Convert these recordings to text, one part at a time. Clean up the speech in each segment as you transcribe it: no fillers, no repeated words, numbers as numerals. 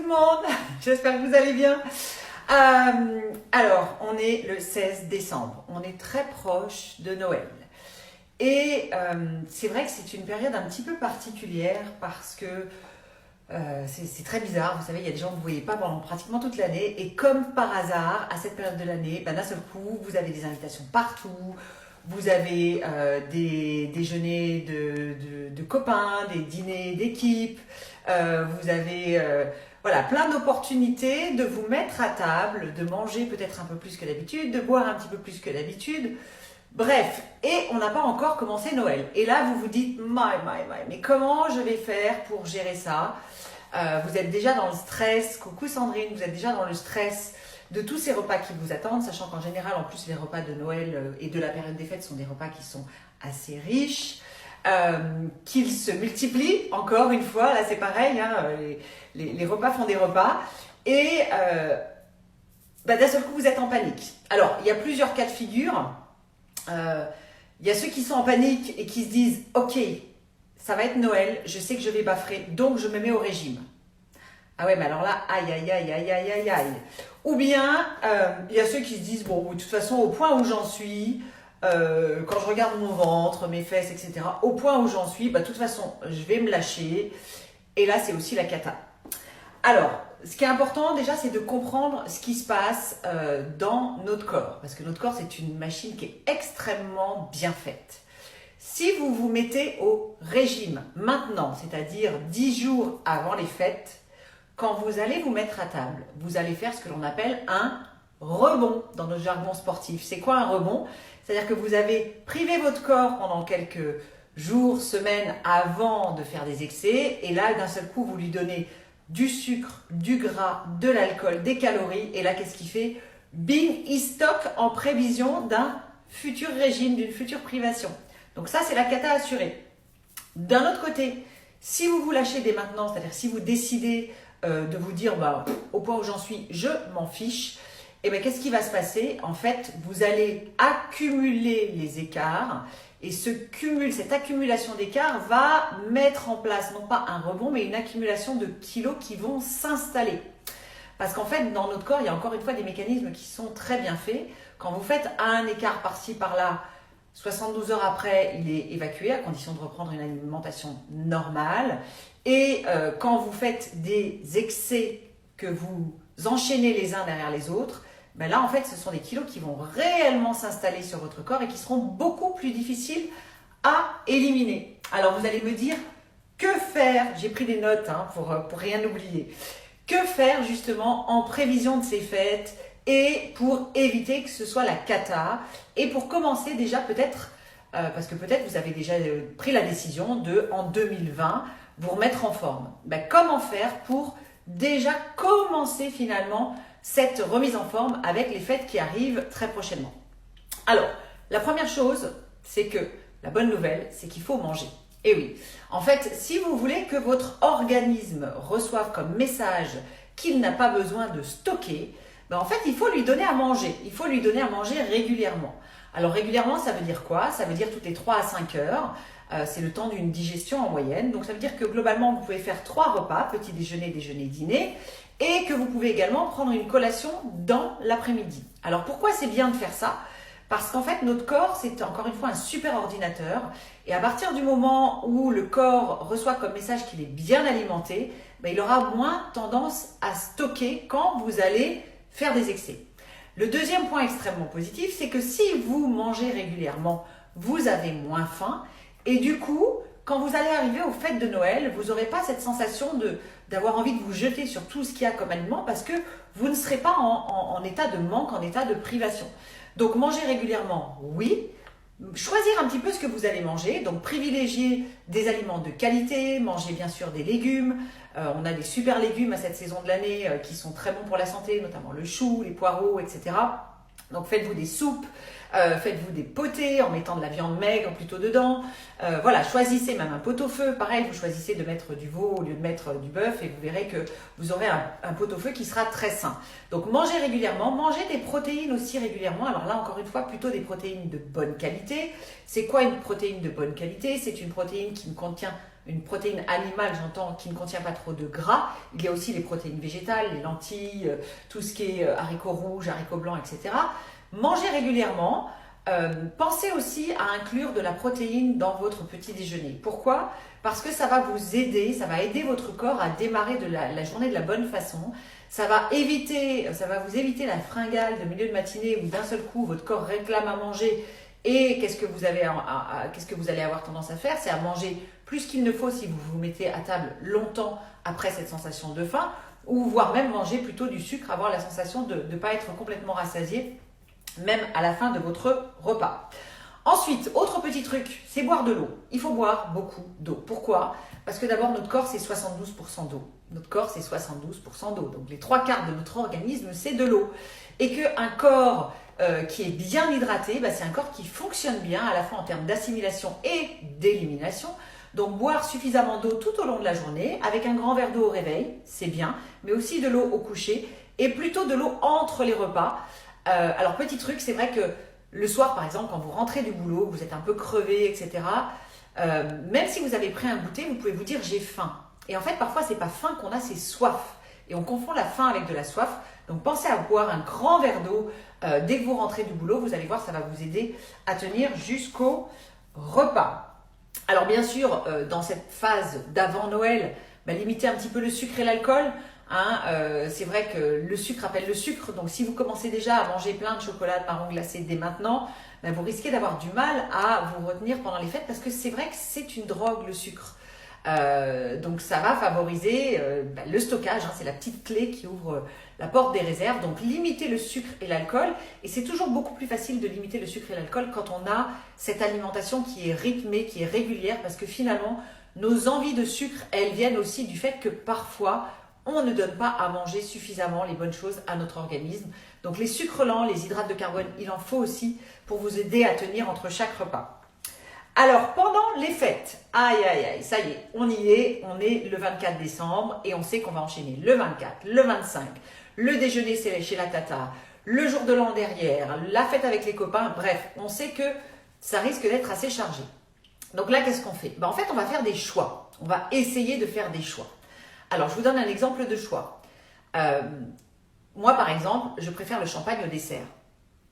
monde, j'espère que vous allez bien. Alors, on est le 16 décembre, on est très proche de Noël. Et c'est vrai que c'est une période un petit peu particulière parce que c'est très bizarre. Vous savez, il y a des gens que vous ne voyez pas pendant pratiquement toute l'année. Et comme par hasard, à cette période de l'année, d'un seul coup, vous avez des invitations partout. Vous avez des déjeuners de copains, des dîners d'équipe. Vous avez voilà, plein d'opportunités de vous mettre à table, de manger peut-être un peu plus que d'habitude, de boire un petit peu plus que d'habitude. Bref, et on n'a pas encore commencé Noël. Et là, vous vous dites, mais comment je vais faire pour gérer ça? Vous êtes déjà dans le stress. Coucou Sandrine, vous êtes déjà dans le stress de tous ces repas qui vous attendent, sachant qu'en général, en plus, les repas de Noël et de la période des fêtes sont des repas qui sont assez riches, qu'ils se multiplient, encore une fois, là c'est pareil, hein, les repas font des repas, et d'un seul coup, vous êtes en panique. Alors, il y a plusieurs cas de figure. Il y a ceux qui sont en panique et qui se disent « Ok, ça va être Noël, je sais que je vais baffer, donc je me mets au régime. » Ah ouais, mais alors là, aïe, aïe, aïe, aïe, aïe, aïe, aïe. Ou bien, il y a ceux qui se disent « Bon, de toute façon, au point où j'en suis, quand je regarde mon ventre, mes fesses, etc., au point où j'en suis, de toute façon, je vais me lâcher. » Et là, c'est aussi la cata. Alors, ce qui est important déjà, c'est de comprendre ce qui se passe dans notre corps. Parce que notre corps, c'est une machine qui est extrêmement bien faite. Si vous vous mettez au régime maintenant, c'est-à-dire 10 jours avant les fêtes, quand vous allez vous mettre à table, vous allez faire ce que l'on appelle un rebond dans notre jargon sportif. C'est quoi un rebond? C'est-à-dire que vous avez privé votre corps pendant quelques jours, semaines avant de faire des excès. Et là, d'un seul coup, vous lui donnez du sucre, du gras, de l'alcool, des calories. Et là, qu'est-ce qu'il fait? Bing, il stocke en prévision d'un futur régime, d'une future privation. Donc ça, c'est la cata assurée. D'un autre côté, si vous vous lâchez dès maintenant, c'est-à-dire si vous décidez de vous dire au point où j'en suis, je m'en fiche, et bien qu'est-ce qui va se passer? En fait, vous allez accumuler les écarts. Et cette accumulation d'écarts va mettre en place, non pas un rebond, mais une accumulation de kilos qui vont s'installer. Parce qu'en fait, dans notre corps, il y a encore une fois des mécanismes qui sont très bien faits. Quand vous faites un écart par-ci, par-là, 72 heures après, il est évacué à condition de reprendre une alimentation normale. Et quand vous faites des excès que vous enchaînez les uns derrière les autres, là, en fait, ce sont des kilos qui vont réellement s'installer sur votre corps et qui seront beaucoup plus difficiles à éliminer. Alors, vous allez me dire, que faire? J'ai pris des notes pour rien oublier. Que faire justement en prévision de ces fêtes et pour éviter que ce soit la cata? Et pour commencer déjà peut-être, parce que peut-être vous avez déjà pris la décision de, en 2020, vous remettre en forme. Comment faire pour déjà commencer finalement cette remise en forme avec les fêtes qui arrivent très prochainement? Alors, la première chose, c'est que la bonne nouvelle, c'est qu'il faut manger. Et oui, en fait, si vous voulez que votre organisme reçoive comme message qu'il n'a pas besoin de stocker, en fait, il faut lui donner à manger. Il faut lui donner à manger régulièrement. Alors, régulièrement, ça veut dire quoi? Ça veut dire toutes les 3 à 5 heures. C'est le temps d'une digestion en moyenne. Donc, ça veut dire que globalement, vous pouvez faire 3 repas, petit déjeuner, déjeuner, dîner, et que vous pouvez également prendre une collation dans l'après-midi. Alors, pourquoi c'est bien de faire ça? Parce qu'en fait, notre corps, c'est encore une fois un super ordinateur. Et à partir du moment où le corps reçoit comme message qu'il est bien alimenté, il aura moins tendance à stocker quand vous allez faire des excès. Le deuxième point extrêmement positif, c'est que si vous mangez régulièrement, vous avez moins faim. Et du coup, quand vous allez arriver aux fêtes de Noël, vous n'aurez pas cette sensation d'avoir envie de vous jeter sur tout ce qu'il y a comme aliment parce que vous ne serez pas en état de manque, en état de privation. Donc, manger régulièrement, oui. Choisir un petit peu ce que vous allez manger. Donc, privilégier des aliments de qualité, manger bien sûr des légumes. On a des super légumes à cette saison de l'année qui sont très bons pour la santé, notamment le chou, les poireaux, etc. Donc, faites-vous des soupes. Faites-vous des potées en mettant de la viande maigre plutôt dedans. Voilà, choisissez même un pot-au-feu. Pareil, vous choisissez de mettre du veau au lieu de mettre du bœuf et vous verrez que vous aurez un pot-au-feu qui sera très sain. Donc, mangez régulièrement. Mangez des protéines aussi régulièrement. Alors là, encore une fois, plutôt des protéines de bonne qualité. C'est quoi une protéine de bonne qualité? C'est une protéine qui ne contient une protéine animale, j'entends, qui ne contient pas trop de gras. Il y a aussi les protéines végétales, les lentilles, tout ce qui est haricots rouges, haricots blancs, etc. Mangez régulièrement. Pensez aussi à inclure de la protéine dans votre petit déjeuner. Pourquoi? Parce que ça va vous aider, ça va aider votre corps à démarrer la journée de la bonne façon. Ça va vous éviter la fringale de milieu de matinée où d'un seul coup votre corps réclame à manger. Et qu'est-ce que vous allez avoir tendance à faire? C'est à manger plus qu'il ne faut si vous vous mettez à table longtemps après cette sensation de faim, ou voire même manger plutôt du sucre, avoir la sensation de ne pas être complètement rassasié, même à la fin de votre repas. Ensuite, autre petit truc, c'est boire de l'eau. Il faut boire beaucoup d'eau. Pourquoi? Parce que d'abord, notre corps, c'est 72% d'eau. Notre corps, c'est 72% d'eau. Donc, les 3/4 de notre organisme, c'est de l'eau. Et qu'un corps qui est bien hydraté, c'est un corps qui fonctionne bien, à la fois en termes d'assimilation et d'élimination. Donc, boire suffisamment d'eau tout au long de la journée, avec un grand verre d'eau au réveil, c'est bien, mais aussi de l'eau au coucher, et plutôt de l'eau entre les repas. Alors, petit truc, c'est vrai que le soir, par exemple, quand vous rentrez du boulot, vous êtes un peu crevé, etc., même si vous avez pris un goûter, vous pouvez vous dire « j'ai faim ». Et en fait, parfois, c'est pas faim qu'on a, c'est soif. Et on confond la faim avec de la soif. Donc, pensez à boire un grand verre d'eau dès que vous rentrez du boulot. Vous allez voir, ça va vous aider à tenir jusqu'au repas. Alors, bien sûr, dans cette phase d'avant Noël, limitez un petit peu le sucre et l'alcool. C'est vrai que le sucre appelle le sucre, donc si vous commencez déjà à manger plein de chocolat, de marron glacé dès maintenant, vous risquez d'avoir du mal à vous retenir pendant les fêtes parce que c'est vrai que c'est une drogue le sucre. Donc ça va favoriser le stockage, c'est la petite clé qui ouvre la porte des réserves. Donc limitez le sucre et l'alcool, et c'est toujours beaucoup plus facile de limiter le sucre et l'alcool quand on a cette alimentation qui est rythmée, qui est régulière, parce que finalement nos envies de sucre, elles viennent aussi du fait que parfois on ne donne pas à manger suffisamment les bonnes choses à notre organisme. Donc les sucres lents, les hydrates de carbone, il en faut aussi pour vous aider à tenir entre chaque repas. Alors pendant les fêtes, aïe aïe aïe, ça y est, on est le 24 décembre et on sait qu'on va enchaîner le 24, le 25, le déjeuner c'est chez la tata, le jour de l'an derrière, la fête avec les copains, bref, on sait que ça risque d'être assez chargé. Donc là, qu'est-ce qu'on fait? En fait, on va faire des choix. On va essayer de faire des choix. Alors, je vous donne un exemple de choix. Moi, par exemple, je préfère le champagne au dessert.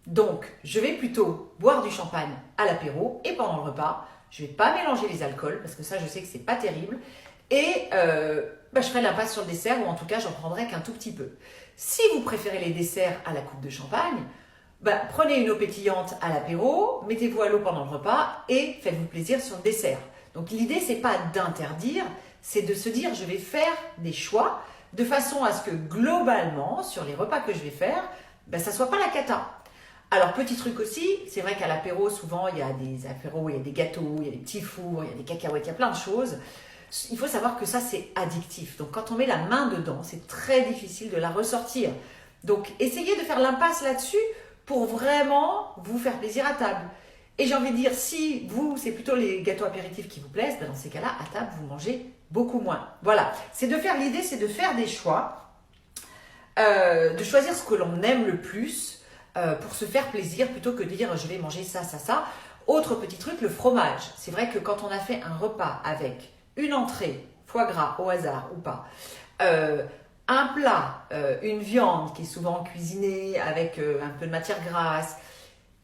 Donc, je vais plutôt boire du champagne à l'apéro et pendant le repas. Je ne vais pas mélanger les alcools parce que ça, je sais que c'est pas terrible. Et je ferai l'impasse sur le dessert, ou en tout cas, j'en prendrai qu'un tout petit peu. Si vous préférez les desserts à la coupe de champagne, prenez une eau pétillante à l'apéro, mettez-vous à l'eau pendant le repas et faites-vous plaisir sur le dessert. Donc, l'idée, c'est pas d'interdire, c'est de se dire, je vais faire des choix de façon à ce que globalement, sur les repas que je vais faire, ça ne soit pas la cata. Alors, petit truc aussi, c'est vrai qu'à l'apéro, souvent, il y a des apéros, il y a des gâteaux, il y a des petits fours, il y a des cacahuètes, il y a plein de choses. Il faut savoir que ça, c'est addictif. Donc, quand on met la main dedans, c'est très difficile de la ressortir. Donc, essayez de faire l'impasse là-dessus pour vraiment vous faire plaisir à table. Et j'ai envie de dire, si vous, c'est plutôt les gâteaux apéritifs qui vous plaisent, dans ces cas-là, à table, vous mangez beaucoup moins. Voilà, l'idée, c'est de faire des choix, de choisir ce que l'on aime le plus pour se faire plaisir, plutôt que de dire, je vais manger ça, ça, ça. Autre petit truc, le fromage. C'est vrai que quand on a fait un repas avec une entrée, foie gras au hasard ou pas, un plat, une viande qui est souvent cuisinée avec un peu de matière grasse,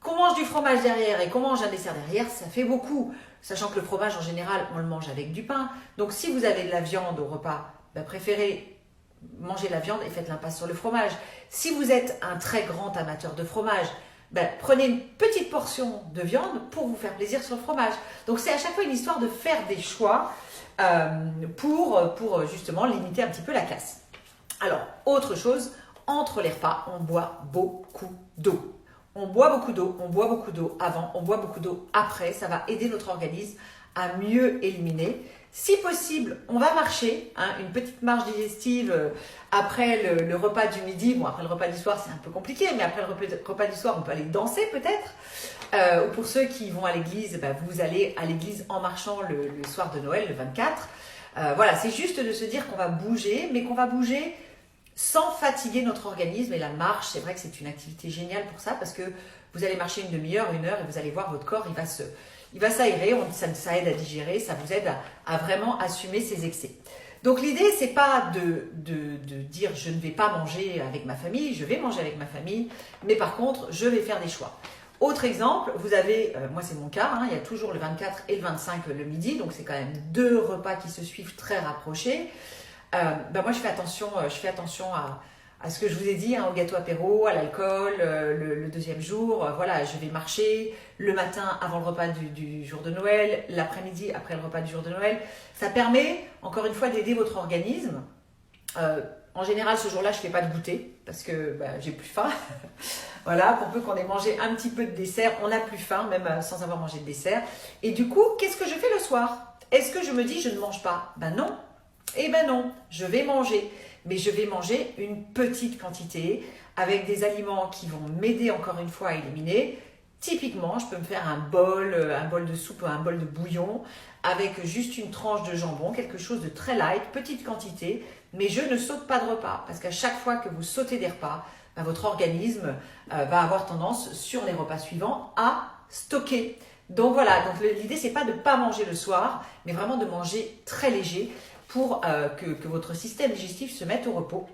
qu'on mange du fromage derrière et qu'on mange un dessert derrière, ça fait beaucoup. Sachant que le fromage, en général, on le mange avec du pain. Donc, si vous avez de la viande au repas, préférez manger la viande et faites l'impasse sur le fromage. Si vous êtes un très grand amateur de fromage, prenez une petite portion de viande pour vous faire plaisir sur le fromage. Donc, c'est à chaque fois une histoire de faire des choix pour justement limiter un petit peu la casse. Alors, autre chose, entre les repas, on boit beaucoup d'eau. On boit beaucoup d'eau avant, on boit beaucoup d'eau après. Ça va aider notre organisme à mieux éliminer. Si possible, on va marcher, une petite marche digestive après le repas du midi. Bon, après le repas du soir, c'est un peu compliqué, mais après le repas du soir, on peut aller danser peut-être. Ou pour ceux qui vont à l'église, vous allez à l'église en marchant le soir de Noël, le 24. Voilà, c'est juste de se dire qu'on va bouger, mais qu'on va bouger sans fatiguer notre organisme. Et la marche, c'est vrai que c'est une activité géniale pour ça, parce que vous allez marcher une demi-heure, 1 heure, et vous allez voir votre corps, il va s'aérer, ça aide à digérer, ça vous aide à vraiment assumer ces excès. Donc l'idée, c'est pas de dire je ne vais pas manger avec ma famille, je vais manger avec ma famille, mais par contre, je vais faire des choix. Autre exemple, vous avez, moi c'est mon cas, hein, il y a toujours le 24 et le 25 le midi, donc c'est quand même 2 repas qui se suivent très rapprochés. Moi je fais attention à ce que je vous ai dit, hein, au gâteau apéro, à l'alcool, le deuxième jour, voilà, je vais marcher le matin avant le repas du jour de Noël, l'après-midi après le repas du jour de Noël. Ça permet, encore une fois, d'aider votre organisme. En général, ce jour-là, je ne fais pas de goûter parce que j'ai plus faim. Voilà, pour peu qu'on ait mangé un petit peu de dessert, on n'a plus faim, même sans avoir mangé de dessert. Et du coup, qu'est-ce que je fais le soir? Est-ce que je me dis je ne mange pas? Ben non. Eh ben non, je vais manger. Mais je vais manger une petite quantité avec des aliments qui vont m'aider encore une fois à éliminer. Typiquement, je peux me faire un bol de soupe, un bol de bouillon avec juste une tranche de jambon, quelque chose de très light, petite quantité, mais je ne saute pas de repas parce qu'à chaque fois que vous sautez des repas, votre organisme va avoir tendance sur les repas suivants à stocker. Donc voilà, donc l'idée c'est pas de ne pas manger le soir, mais vraiment de manger très léger pour que votre système digestif se mette au repos.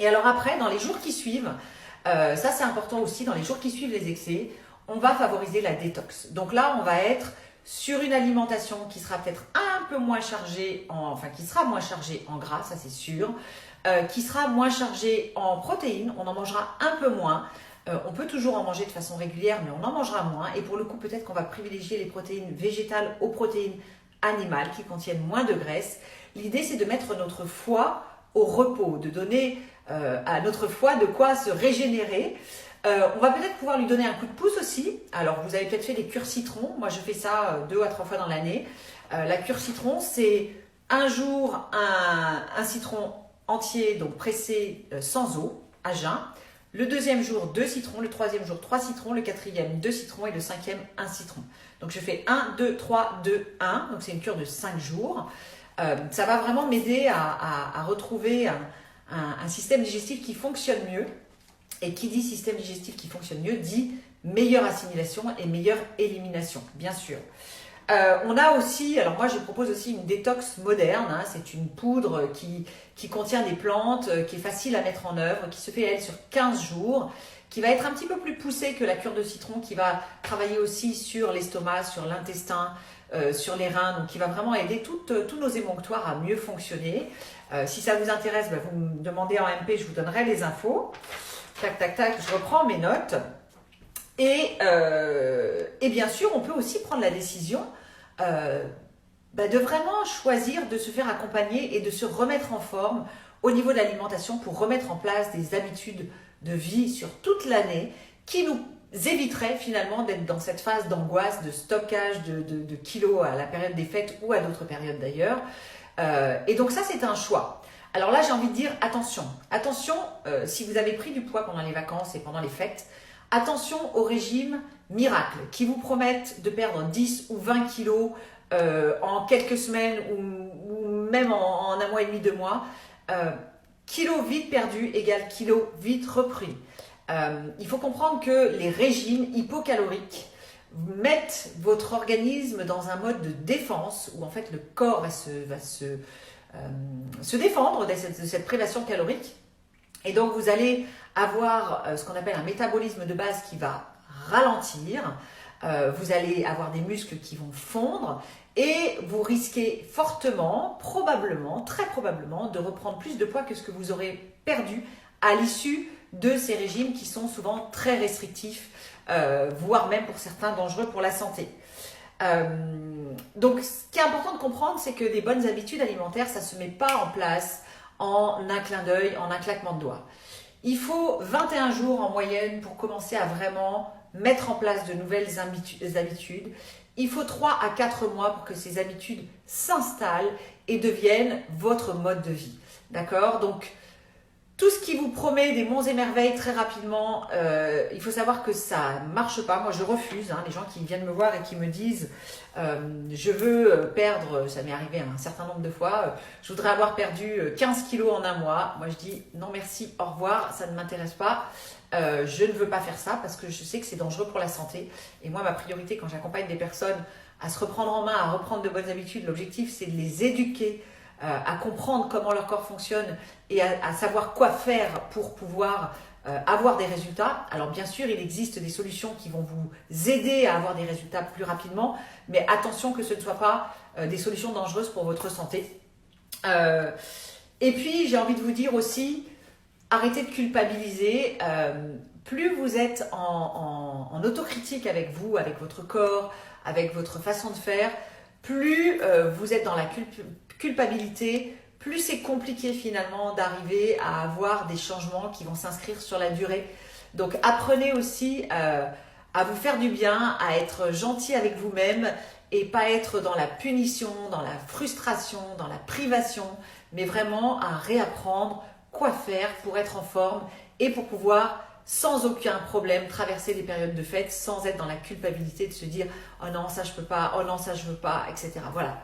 Et alors après, dans les jours qui suivent, ça c'est important aussi, dans les jours qui suivent les excès, on va favoriser la détox. Donc là, on va être sur une alimentation qui sera peut-être un peu moins chargée, qui sera moins chargée en gras, ça c'est sûr, qui sera moins chargée en protéines, on en mangera un peu moins. On peut toujours en manger de façon régulière, mais on en mangera moins. Et pour le coup, peut-être qu'on va privilégier les protéines végétales aux protéines animales qui contiennent moins de graisse. L'idée, c'est de mettre notre foie au repos, de donner à notre foie de quoi se régénérer. On va peut-être pouvoir lui donner un coup de pouce aussi. Alors, vous avez peut-être fait des cures citron. Moi, je fais ça 2 à 3 fois dans l'année. La cure citron, c'est un jour un citron entier, donc pressé sans eau, à jeun. Le deuxième jour, 2 citrons. Le troisième jour, 3 citrons. Le quatrième, 2 citrons. Et le cinquième, 1 citron. Donc, je fais 1, 2, 3, 2, 1. Donc, c'est une cure de 5 jours. Ça va vraiment m'aider à retrouver un système digestif qui fonctionne mieux. Et qui dit système digestif qui fonctionne mieux, dit meilleure assimilation et meilleure élimination, bien sûr. On a aussi, alors moi je propose aussi une détox moderne, hein, c'est une poudre qui contient des plantes, qui est facile à mettre en œuvre, qui se fait elle sur 15 jours, qui va être un petit peu plus poussée que la cure de citron, qui va travailler aussi sur l'estomac, sur l'intestin, sur les reins, donc qui va vraiment aider tous nos émonctoires à mieux fonctionner. Si ça vous intéresse, vous me demandez en MP, je vous donnerai les infos. Tac, tac, tac, je reprends mes notes. Et bien sûr, on peut aussi prendre la décision de vraiment choisir de se faire accompagner et de se remettre en forme au niveau de l'alimentation pour remettre en place des habitudes de vie sur toute l'année qui nous éviteraient finalement d'être dans cette phase d'angoisse, de stockage de kilos à la période des fêtes ou à d'autres périodes d'ailleurs. Et donc ça, c'est un choix. Alors là, j'ai envie de dire attention. Attention, si vous avez pris du poids pendant les vacances et pendant les fêtes, attention aux régimes miracles qui vous promettent de perdre 10 ou 20 kilos en quelques semaines ou même en un mois et demi, 2 mois. Kilo vite perdu égale kilo vite repris. Il faut comprendre que les régimes hypocaloriques mettent votre organisme dans un mode de défense où en fait le corps va se défendre de cette privation calorique. Et donc, vous allez avoir ce qu'on appelle un métabolisme de base qui va ralentir. Vous allez avoir des muscles qui vont fondre et vous risquez fortement, probablement, très probablement, de reprendre plus de poids que ce que vous aurez perdu à l'issue de ces régimes qui sont souvent très restrictifs, voire même pour certains dangereux pour la santé. Donc, ce qui est important de comprendre, c'est que des bonnes habitudes alimentaires, ça ne se met pas en place en un clin d'œil, en un claquement de doigts. Il faut 21 jours en moyenne pour commencer à vraiment mettre en place de nouvelles habitudes. Il faut 3 à 4 mois pour que ces habitudes s'installent et deviennent votre mode de vie. D'accord? Donc, tout ce qui vous promet des monts et merveilles très rapidement, il faut savoir que ça marche pas. Moi, je refuse. Hein, les gens qui viennent me voir et qui me disent je veux perdre, ça m'est arrivé un certain nombre de fois, je voudrais avoir perdu 15 kilos en un mois. Moi, je dis non merci, au revoir, ça ne m'intéresse pas. Je ne veux pas faire ça parce que je sais que c'est dangereux pour la santé. Et moi, ma priorité quand j'accompagne des personnes à se reprendre en main, à reprendre de bonnes habitudes, l'objectif, c'est de les éduquer à comprendre comment leur corps fonctionne et à savoir quoi faire pour pouvoir avoir des résultats. Alors bien sûr, il existe des solutions qui vont vous aider à avoir des résultats plus rapidement, mais attention que ce ne soit pas des solutions dangereuses pour votre santé. Et puis, j'ai envie de vous dire aussi, arrêtez de culpabiliser. Plus vous êtes en autocritique avec vous, avec votre corps, avec votre façon de faire, plus vous êtes dans la culpabilité, plus c'est compliqué finalement d'arriver à avoir des changements qui vont s'inscrire sur la durée. Donc apprenez aussi à vous faire du bien, à être gentil avec vous-même et pas être dans la punition, dans la frustration, dans la privation, mais vraiment à réapprendre quoi faire pour être en forme et pour pouvoir sans aucun problème traverser les périodes de fête sans être dans la culpabilité de se dire « Oh non, ça je peux pas, oh non, ça je veux pas, etc. » Voilà.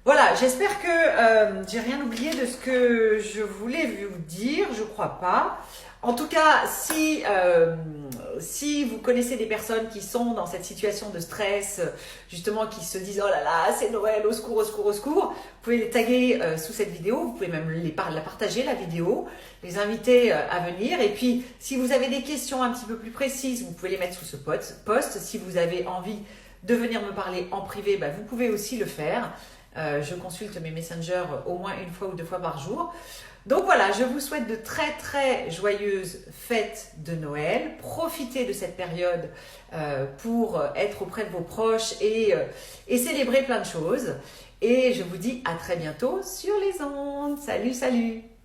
Voilà, j'espère que j'ai rien oublié de ce que je voulais vous dire, je crois pas. En tout cas, si vous connaissez des personnes qui sont dans cette situation de stress, justement qui se disent « Oh là là, c'est Noël, au secours, au secours, au secours », vous pouvez les taguer sous cette vidéo, vous pouvez même la partager, la vidéo, les inviter à venir. Et puis, si vous avez des questions un petit peu plus précises, vous pouvez les mettre sous ce post. Si vous avez envie de venir me parler en privé, vous pouvez aussi le faire. Je consulte mes messengers au moins une fois ou deux fois par jour. Donc voilà, je vous souhaite de très très joyeuses fêtes de Noël. Profitez de cette période pour être auprès de vos proches et célébrer plein de choses. Et je vous dis à très bientôt sur les ondes. Salut, salut!